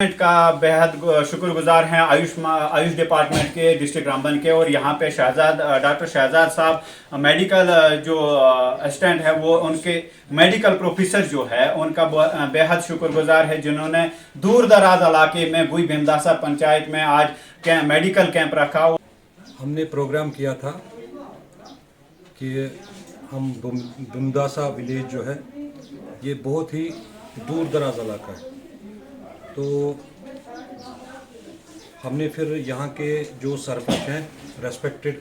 का बेहद शुक्रगुजार हैं आयुष डिपार्टमेंट के डिस्ट्रिक्ट रामबन के। और यहाँ पे डॉक्टर शहजाद साहब मेडिकल जो असिस्टेंट है वो उनके मेडिकल प्रोफेसर जो है उनका बेहद शुक्रगुजार है, जिन्होंने दूर दराज इलाके में गुई भीमदासा पंचायत में आज मेडिकल कैंप रखा। हमने प्रोग्राम किया था कि हम भीमदासा विलेज जो है ये बहुत ही दूर दराज इलाका है, तो हमने फिर यहाँ के जो सरपंच हैं रेस्पेक्टेड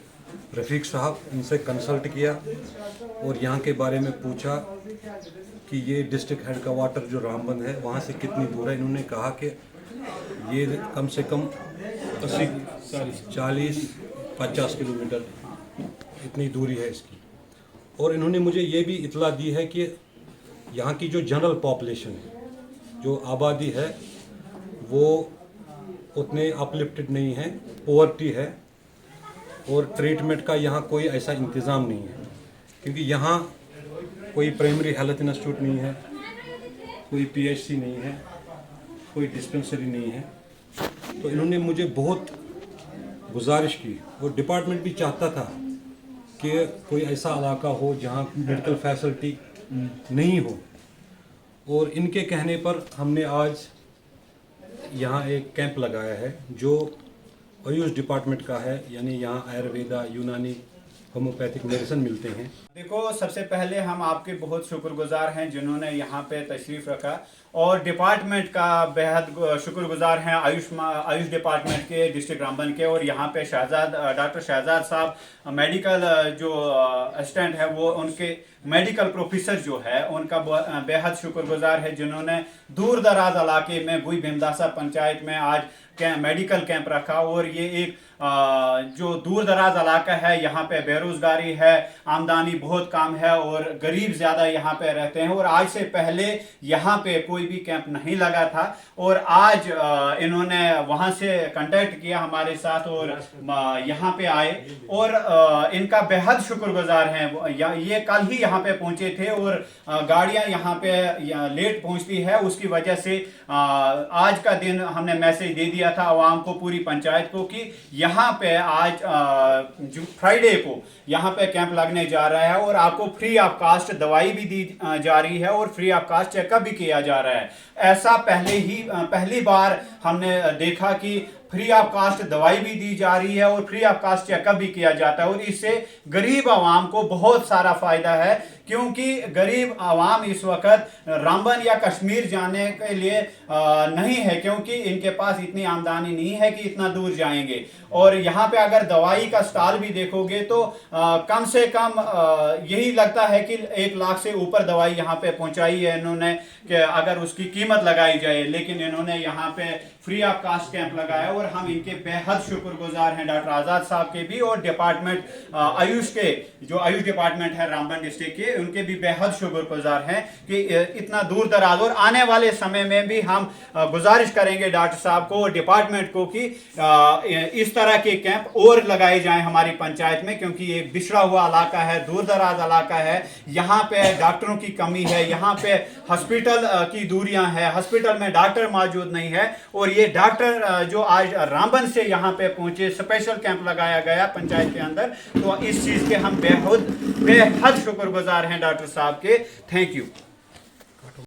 रफ़ीक साहब, इनसे कंसल्ट किया और यहाँ के बारे में पूछा कि ये डिस्ट्रिक्ट हेड का वाटर जो रामबन है वहाँ से कितनी दूर है। इन्होंने कहा कि ये कम से कम 40-50 किलोमीटर इतनी दूरी है इसकी। और इन्होंने मुझे ये भी इतला दी है कि यहाँ की जो जनरल पॉपुलेशन है, जो आबादी है, वो उतने अपलिफ्टेड नहीं है, पोवर्टी है और ट्रीटमेंट का यहाँ कोई ऐसा इंतज़ाम नहीं है, क्योंकि यहाँ कोई प्राइमरी हेल्थ इंस्टीट्यूट नहीं है, कोई पीएचसी नहीं है, कोई डिस्पेंसरी नहीं है। तो इन्होंने मुझे बहुत गुजारिश की और डिपार्टमेंट भी चाहता था कि कोई ऐसा इलाका हो जहाँ मेडिकल फैसिलिटी नहीं हो, और इनके कहने पर हमने आज यहाँ एक कैंप लगाया है जो आयुष डिपार्टमेंट का है, यानी यहाँ आयुर्वेदा, यूनानी, होम्योपैथिक मेडिसिन मिलते हैं। देखो, सबसे पहले हम आपके बहुत शुक्रगुजार हैं जिन्होंने यहाँ पे तशरीफ़ रखा, और डिपार्टमेंट का बेहद शुक्रगुजार हैं आयुष डिपार्टमेंट के डिस्ट्रिक्ट रामबन के। और यहाँ पे डॉक्टर शहजाद साहब मेडिकल जो असिस्टेंट है वो उनके मेडिकल प्रोफेसर जो है उनका बेहद शुक्रगुजार है, जिन्होंने दूर दराज इलाके में गुई भीमदासा पंचायत में आज मेडिकल कैंप रखा। और ये एक जो दूर दराज इलाका है, यहाँ पे बेरोजगारी है, आमदनी बहुत कम है और गरीब ज़्यादा यहाँ पे रहते हैं। और आज से पहले यहाँ पे कोई भी कैंप नहीं लगा था, और आज इन्होंने वहाँ से कांटेक्ट किया हमारे साथ और यहाँ पे आए, और इनका बेहद शुक्रगुजार हैं। ये कल ही यहाँ पे पहुँचे थे और गाड़ियाँ यहाँ पे लेट पहुँचती है, उसकी वजह से आज का दिन हमने मैसेज दे दिया था आवाम को, पूरी पंचायत को, कि यहाँ पे आज जो फ्राइडे को यहाँ पे कैंप लगने जा रहा है और आपको फ्री ऑफ कास्ट दवाई भी दी जा रही है और फ्री ऑफ कास्ट चेकअप भी किया जा रहा है। ऐसा पहली बार हमने देखा कि फ्री ऑफ कास्ट दवाई भी दी जा रही है और फ्री ऑफ कास्ट चेकअप भी किया जाता है। और इससे गरीब आवाम को बहुत सारा फायदा है, क्योंकि गरीब आवाम इस वक्त रामबन या कश्मीर जाने के लिए नहीं है, क्योंकि इनके पास इतनी आमदनी नहीं है कि इतना दूर जाएंगे। और यहाँ पे अगर दवाई का स्टॉल भी देखोगे तो कम से कम यही लगता है कि 1 लाख से ऊपर दवाई यहाँ पे पहुँचाई है इन्होंने, कि अगर उसकी कीमत लगाई जाए, लेकिन इन्होंने यहाँ पे फ्री ऑफ कास्ट कैंप लगाया। और हम इनके बेहद शुक्रगुजार हैं, डॉक्टर आज़ाद साहब के भी, और डिपार्टमेंट आयुष के जो आयुष डिपार्टमेंट है रामबन डिस्ट्रिक्ट के, उनके भी बेहद शुक्रगुजार हैं कि इतना दूर दराज। और आने वाले समय में भी हम गुजारिश करेंगे डॉक्टर साहब को और डिपार्टमेंट को कि इस तरह के कैंप और लगाए जाएं हमारी पंचायत में, क्योंकि ये बिछड़ा हुआ इलाका है, दूर दराज इलाका है, यहाँ पे डॉक्टरों की कमी है, यहाँ पे हॉस्पिटल की दूरियां हैं, हॉस्पिटल में डॉक्टर मौजूद नहीं है। और ये डॉक्टर जो आज रामबन से यहाँ पे पहुंचे, स्पेशल कैंप लगाया गया पंचायत के अंदर, तो इस चीज़ के हम बेहद शुक्रगुजार हैं डॉक्टर साहब के। Thank you.